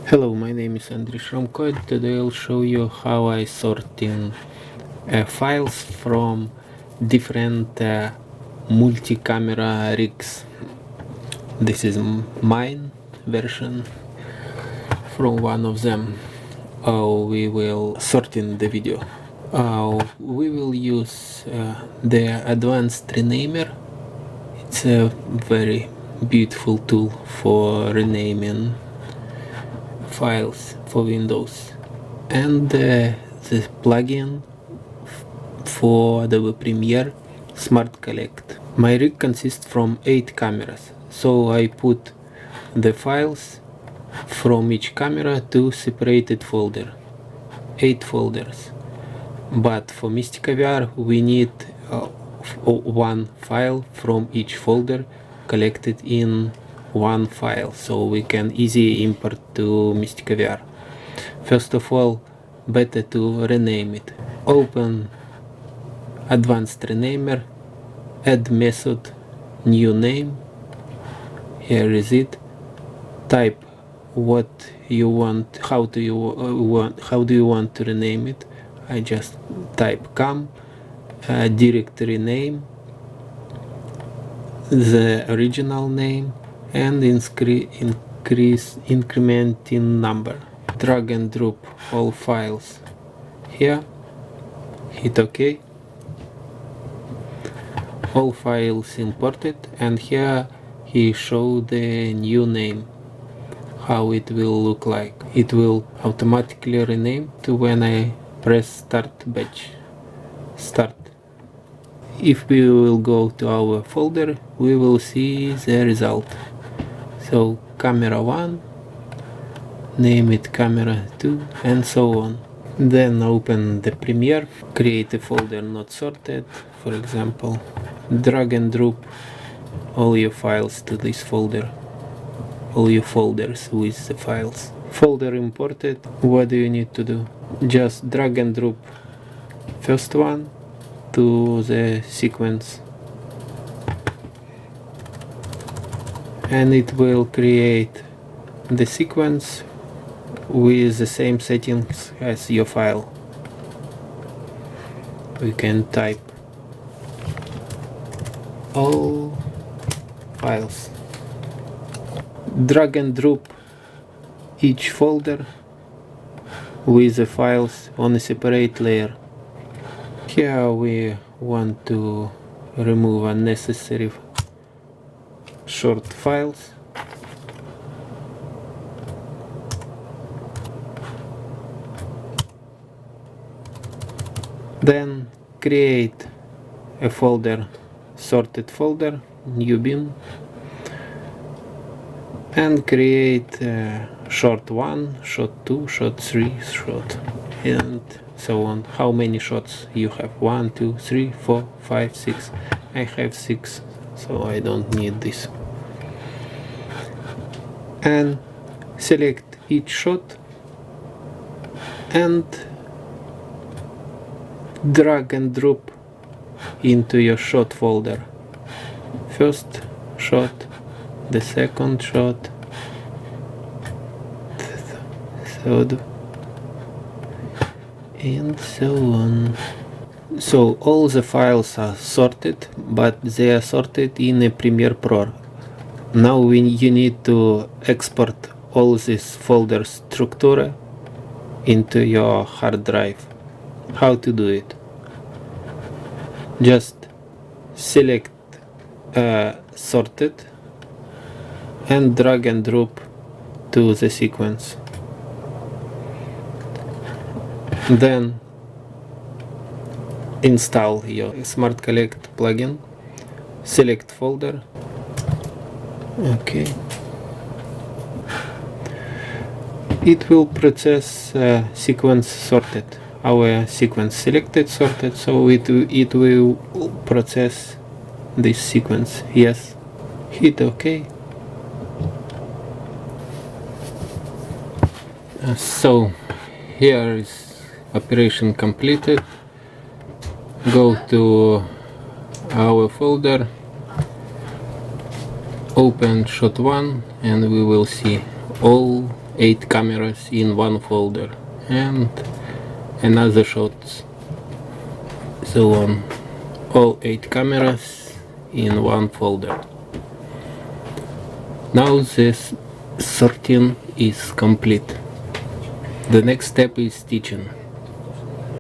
Hello, my name is Shramko. Today I'll show you how I sorting files from different multi-camera rigs. This is mine version from one of them. We will sort in the video. We will use the advanced renamer. It's a very beautiful tool for renaming files for Windows, and the plugin for Adobe Premiere Smart Collect. My rig consists from 8 cameras, so I put the files from each camera to separated folder, 8 folders. But for MistikaVR we need one file from each folder collected in one file, so we can easily import to MistikaVR. First of all, better to rename it. Open advanced renamer, add method, new name. Here is it. Type what you want, how do you want to rename it. I just type cam, directory name, the original name, and increment in number. Drag and drop all files here, hit OK. All files imported, and here he showed the new name, how it will look like. It will automatically rename to when I press start batch. Start. If we will go to our folder, we will see the result. So camera 1, name it camera 2, and so on. Then open the Premiere, create a folder not sorted, for example. Drag and drop all your files to this folder, all your folders with the files. Folder imported. What do you need to do? Just drag and drop first one to the sequence, and it will create the sequence with the same settings as your file. We can type all files. Drag and drop each folder with the files on a separate layer. Here we want to remove unnecessary short files. Then create a folder, sorted folder, new bin, and create short 1, short 2, short 3, short, and so on. How many shots you have? 1, 2, 3, 4, 5, 6. I have 6, so I don't need this. And select each shot and drag and drop into your shot folder. First shot, the second shot, third, and so on. So all the files are sorted, but they are sorted in a Premiere Pro. Now you need to export all this folder structure into your hard drive. How to do it? Just select sorted and drag and drop to the sequence. Then install your Smart Collect plugin, select folder. Okay. It will process sequence sorted. Our sequence selected, sorted, so it will process this sequence. Yes. Hit OK. So here is operation completed. Go to our folder, open shot 1, and we will see all 8 cameras in one folder, and another shots, so on, all 8 cameras in one folder. Now this sorting is complete. The next step is stitching.